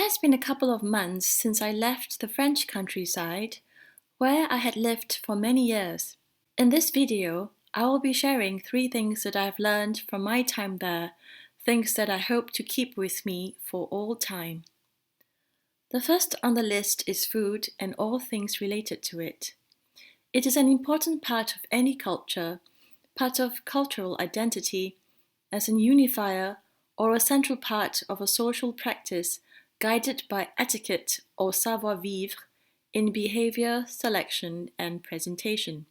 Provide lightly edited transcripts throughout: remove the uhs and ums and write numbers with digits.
has been a couple of months since I left the French countryside, where I had lived for many years. In this video, I will be sharing 3 things that I've learned from my time there, things that I hope to keep with me for all time. The first on the list is food and all things related to it. It is an important part of any culture, part of cultural identity, as an unifier or a central part of a social practice guided by etiquette or savoir-vivre in behavior, selection, and presentation.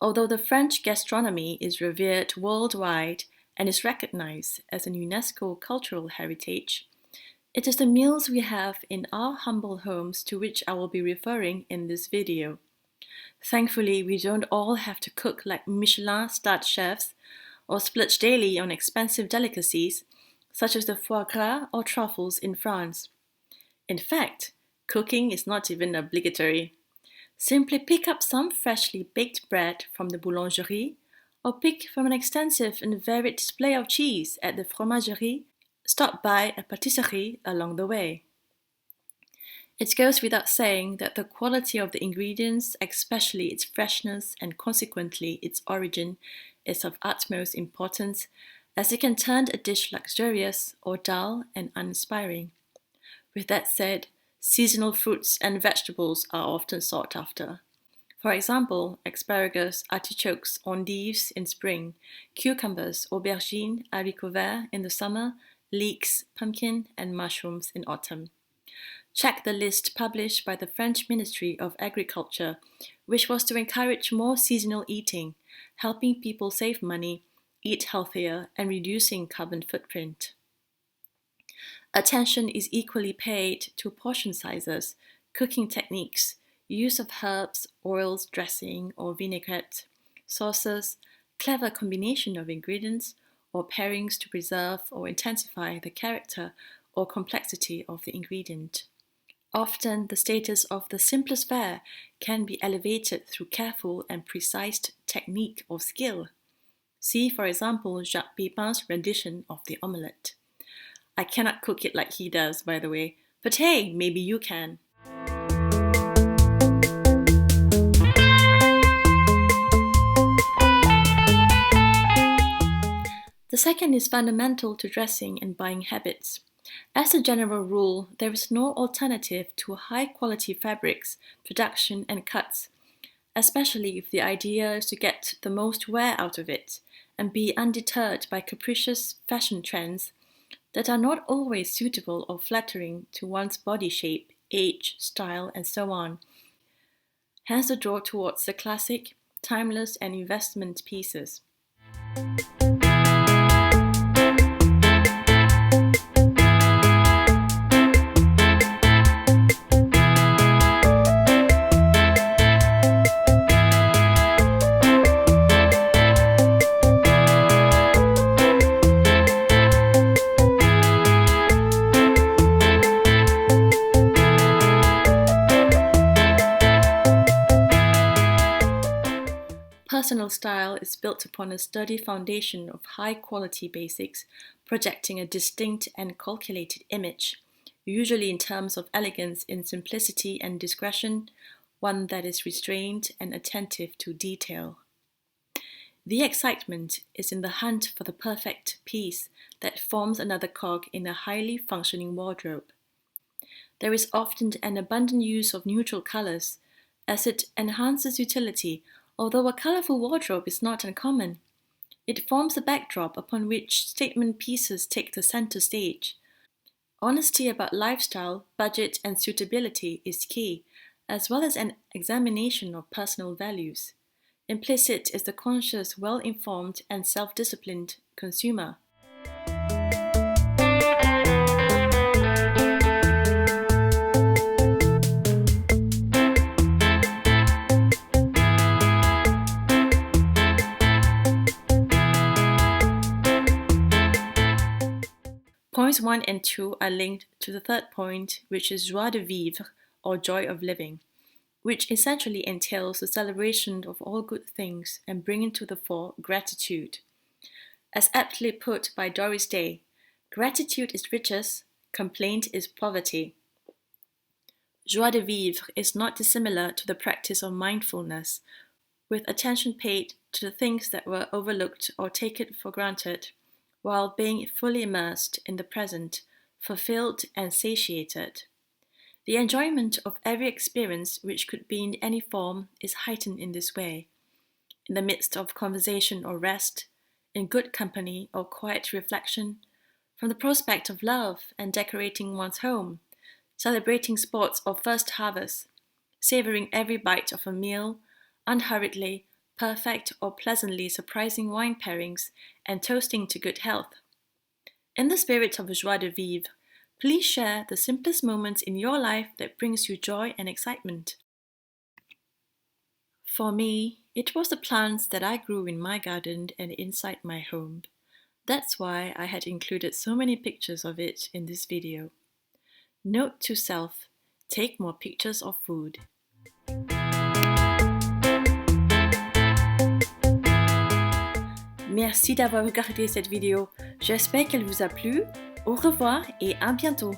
Although the French gastronomy is revered worldwide and is recognized as an UNESCO cultural heritage, it is the meals we have in our humble homes to which I will be referring in this video. Thankfully, we don't all have to cook like Michelin-starred chefs or splurge daily on expensive delicacies, such as the foie gras or truffles in France. In fact, cooking is not even obligatory. Simply pick up some freshly baked bread from the boulangerie, or pick from an extensive and varied display of cheese at the fromagerie. Stop by a patisserie along the way. It goes without saying that the quality of the ingredients, especially its freshness and consequently its origin, is of utmost importance, as it can turn a dish luxurious or dull and uninspiring. With that said, seasonal fruits and vegetables are often sought after. For example, asparagus, artichokes, endives in spring, cucumbers, aubergines, haricots verts in the summer, leeks, pumpkin, and mushrooms in autumn. Check the list published by the French Ministry of Agriculture, which was to encourage more seasonal eating, helping people save money, eat healthier, and reducing carbon footprint. Attention is equally paid to portion sizes, cooking techniques, use of herbs, oils, dressing, or vinaigrette, sauces, clever combination of ingredients, or pairings to preserve or intensify the character or complexity of the ingredient. Often, the status of the simplest fare can be elevated through careful and precise technique or skill. See, for example, Jacques Pépin's rendition of the omelette. I cannot cook it like he does, by the way, but hey, maybe you can. The second is fundamental to dressing and buying habits. As a general rule, there is no alternative to high-quality fabrics, production and cuts, especially if the idea is to get the most wear out of it and be undeterred by capricious fashion trends that are not always suitable or flattering to one's body shape, age, style, and so on. Hence the draw towards the classic, timeless, and investment pieces. Personal style is built upon a sturdy foundation of high-quality basics, projecting a distinct and calculated image, usually in terms of elegance in simplicity and discretion, one that is restrained and attentive to detail. The excitement is in the hunt for the perfect piece that forms another cog in a highly functioning wardrobe. There is often an abundant use of neutral colors, as it enhances utility. Although a colorful wardrobe is not uncommon, it forms a backdrop upon which statement pieces take the center stage. Honesty about lifestyle, budget, and suitability is key, as well as an examination of personal values. Implicit is the conscious, well-informed, and self-disciplined consumer. Points 1 and 2 are linked to the third point, which is joie de vivre, or joy of living. which essentially entails the celebration of all good things and bringing to the fore gratitude. As aptly put by Doris Day, gratitude is riches, complaint is poverty. Joie de vivre is not dissimilar to the practice of mindfulness, with attention paid to the things that were overlooked or taken for granted, while being fully immersed in the present, fulfilled and satiated. The enjoyment of every experience which could be in any form is heightened in this way. In the midst of conversation or rest, in good company or quiet reflection, from the prospect of love and decorating one's home, celebrating sports or first harvest, savoring every bite of a meal, unhurriedly, perfect or pleasantly surprising wine pairings, and toasting to good health. In the spirit of joie de vivre, please share the simplest moments in your life that brings you joy and excitement. For me, it was the plants that I grew in my garden and inside my home. That's why I had included so many pictures of it in this video. Note to self, take more pictures of food. Merci d'avoir regardé cette vidéo. J'espère qu'elle vous a plu. Au revoir et à bientôt.